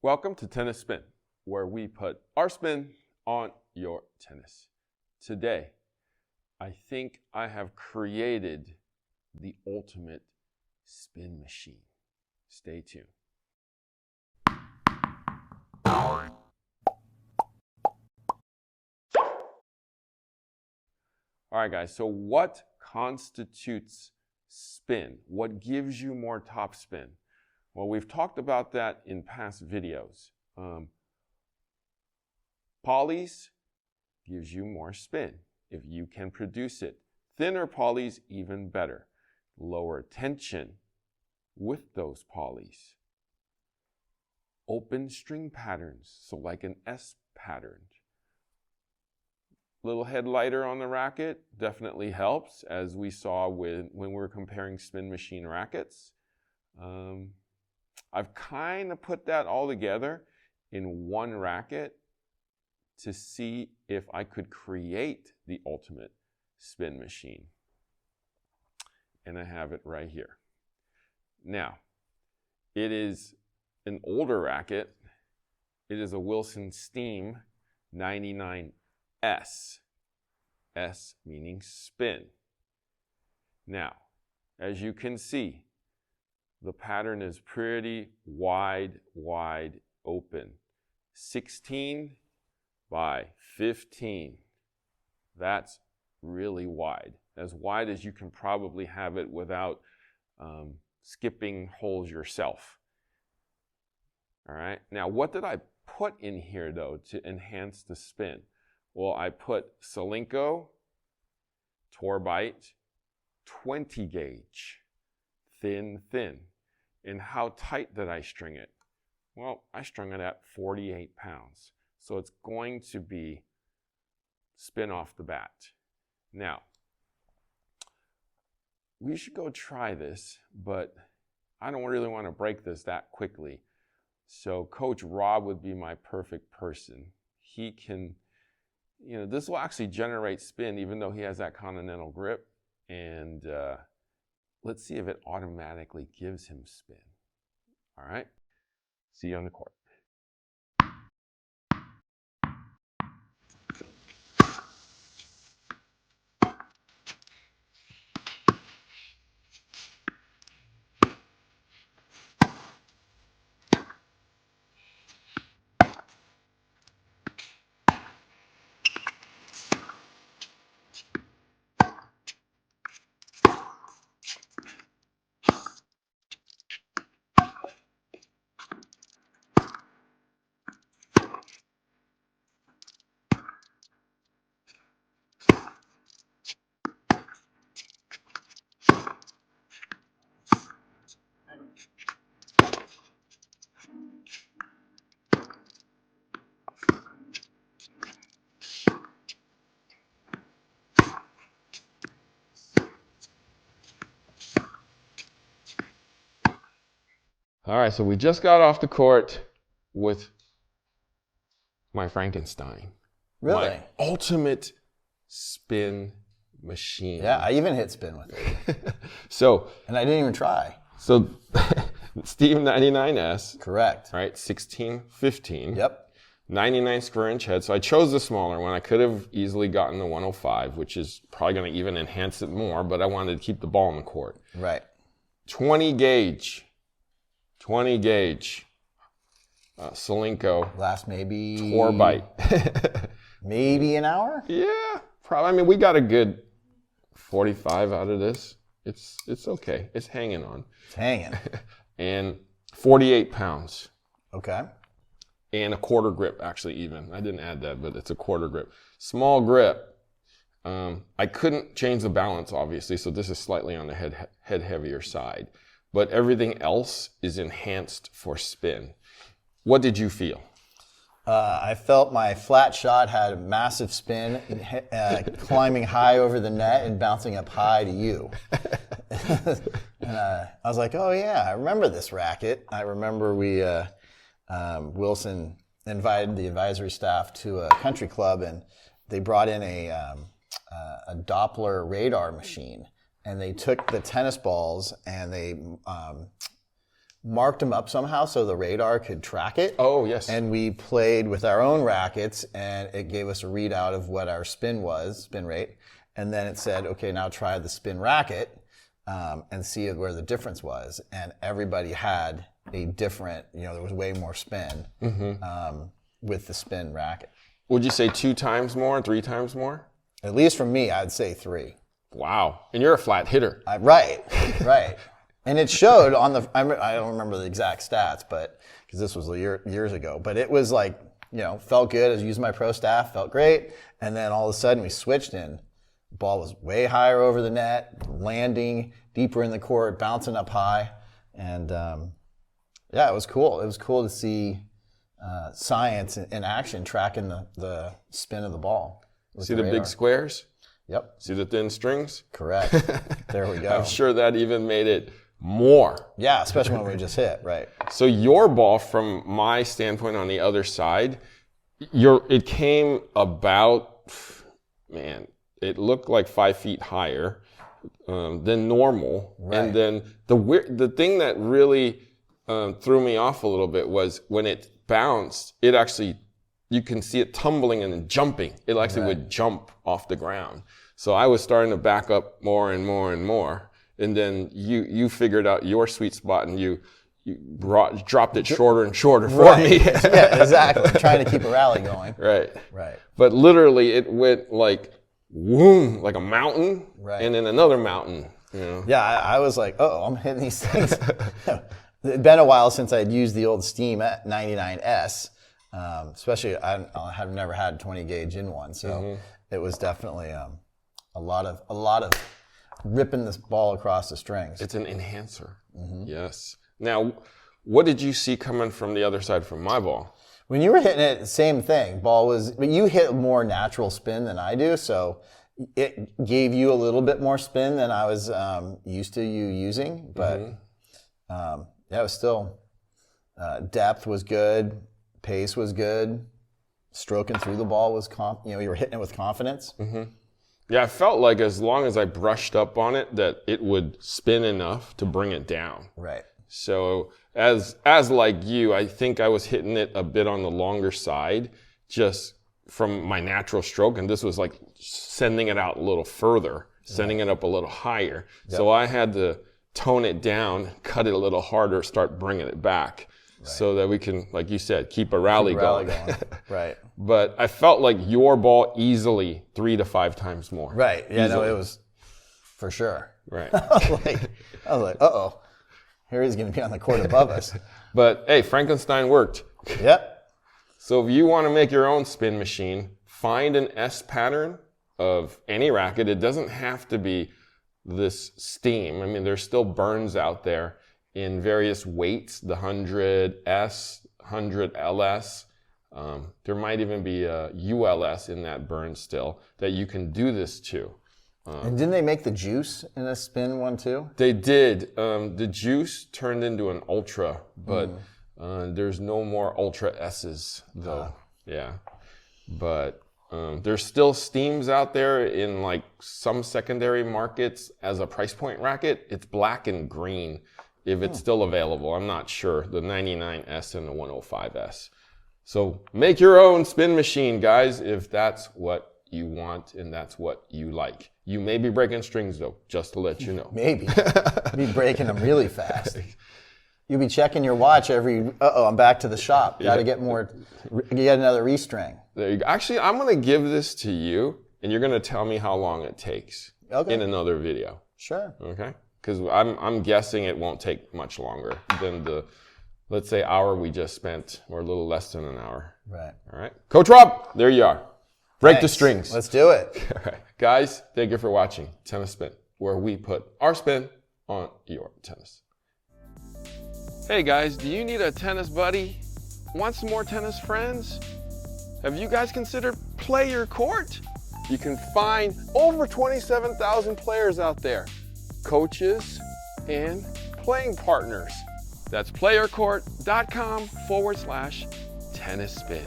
Welcome to Tennis Spin, where we put our spin on your tennis. Today, I think I have created the ultimate spin machine. Stay tuned. All right, guys, so what constitutes spin? What gives you more top spin? Well, we've talked about that in past videos. Polys gives you more spin if you can produce it. Thinner polys, even better. Lower tension with those polys. Open string patterns, so like an S pattern. Little head lighter on the racket definitely helps, as we saw when we were comparing spin machine rackets. I've kind of put that all together in one racket to see if I could create the ultimate spin machine. And I have it right here. Now, it is an older racket. It is a Wilson Steam 99S. S meaning spin. Now, as you can see, the pattern is pretty wide open. 16 by 15. That's really wide. As wide as you can probably have it without skipping holes yourself. All right. Now, what did I put in here, though, to enhance the spin? Well, I put Solinco, Torbite, 20 gauge, thin. And how tight did I string it? Well, I strung it at 48 pounds. So it's going to be spin off the bat. Now, we should go try this, but I don't really want to break this that quickly. So Coach Rob would be my perfect person. He can, this will actually generate spin even though he has that continental grip. And let's see if it automatically gives him spin. All right? See you on the court. All right, so we just got off the court with my Frankenstein. Really? My ultimate spin machine. Yeah, I even hit spin with it. And I didn't even try. So Steam 99S. Correct. Right, 16, 15. Yep. 99 square inch head. So I chose the smaller one. I could have easily gotten the 105, which is probably going to even enhance it more, but I wanted to keep the ball in the court. Right. 20 gauge. Solinco. Last maybe... Torbite. Maybe an hour? Yeah, probably. I mean, we got a good 45 out of this. It's okay. It's hanging on. It's hanging. And 48 pounds. Okay. And a quarter grip, actually, even. I didn't add that, but it's a quarter grip. Small grip. I couldn't change the balance, obviously, so this is slightly on the head heavier side. But everything else is enhanced for spin. What did you feel? I felt my flat shot had a massive spin, climbing high over the net and bouncing up high to you. And I was like, oh yeah, I remember this racket. I remember Wilson invited the advisory staff to a country club, and they brought in a Doppler radar machine. And they took the tennis balls and they marked them up somehow so the radar could track it. Oh, yes. And we played with our own rackets, and it gave us a readout of what our spin rate. And then it said, okay, now try the spin racket and see where the difference was. And everybody had a different, there was way more spin with the spin racket. Would you say 2 times more, 3 times more? At least for me, I'd say 3. Wow. And you're a flat hitter. Right. And it showed on I don't remember the exact stats, but because this was years ago, but it was like, felt good. I was using my pro staff, felt great. And then all of a sudden we switched in. The ball was way higher over the net, landing deeper in the court, bouncing up high. And it was cool. It was cool to see science in action tracking the spin of the ball. See the big squares? Yep. See the thin strings? Correct. There we go. I'm sure that even made it more. Yeah, especially when we just hit, right. So your ball, from my standpoint on the other side, it came about, it looked like 5 feet higher than normal. Right. And then the thing that really threw me off a little bit was when it bounced, it actually, you can see it tumbling and then jumping. It actually would jump off the ground. So I was starting to back up more and more and more. And then you figured out your sweet spot and you dropped it shorter and shorter for me. Yeah, exactly. Trying to keep a rally going. Right. Right. But literally it went like, whoom, like a mountain and then another mountain. Yeah, I was like, I'm hitting these things. It'd been a while since I'd used the old Steam 99S. Especially, I have never had 20 gauge in one, so it was definitely a lot of ripping this ball across the strings. It's an enhancer. Yes. Now, what did you see coming from the other side from my ball? When you were hitting it, same thing. But you hit more natural spin than I do, so it gave you a little bit more spin than I was used to you using. But it was still depth was good. Pace was good. Stroking through the ball was, you were hitting it with confidence. Yeah, I felt like as long as I brushed up on it, that it would spin enough to bring it down. Right. So as like you, I think I was hitting it a bit on the longer side, just from my natural stroke, and this was like sending it out a little further, sending it up a little higher. Yep. So I had to tone it down, cut it a little harder, start bringing it back. Right. So that we can, like you said, keep a rally going. Right. But I felt like your ball easily 3 to 5 times more. Right. Yeah, easily. No, it was for sure. Right. I was like, uh-oh. Here he's going to be on the court above us. But, hey, Frankenstein worked. Yep. So if you want to make your own spin machine, find an S pattern of any racket. It doesn't have to be this Steam. I mean, there's still burns out there in various weights, the 100S, 100LS. There might even be a ULS in that burn still that you can do this to. And didn't they make the Juice in a spin one too? They did. The Juice turned into an Ultra, but there's no more Ultra S's though. Yeah. But there's still Steams out there in like some secondary markets as a price point racket. It's black and green. If it's still available, I'm not sure. The 99S and the 105S. So make your own spin machine, guys, if that's what you want and that's what you like. You may be breaking strings, though, just to let you know. Maybe. You'll be breaking them really fast. You'll be checking your watch every, I'm back to the shop. Got to get another restring. There you go. Actually, I'm going to give this to you, and you're going to tell me how long it takes in another video. Sure. Okay? Because I'm guessing it won't take much longer than the, let's say, hour we just spent, or a little less than an hour. Right. All right. Coach Rob, there you are. Break the strings. Let's do it. All right. Guys, thank you for watching Tennis Spin, where we put our spin on your tennis. Hey guys, do you need a tennis buddy? Want some more tennis friends? Have you guys considered Play Your Court? You can find over 27,000 players out there. Coaches and playing partners. That's playercourt.com/tennis spin.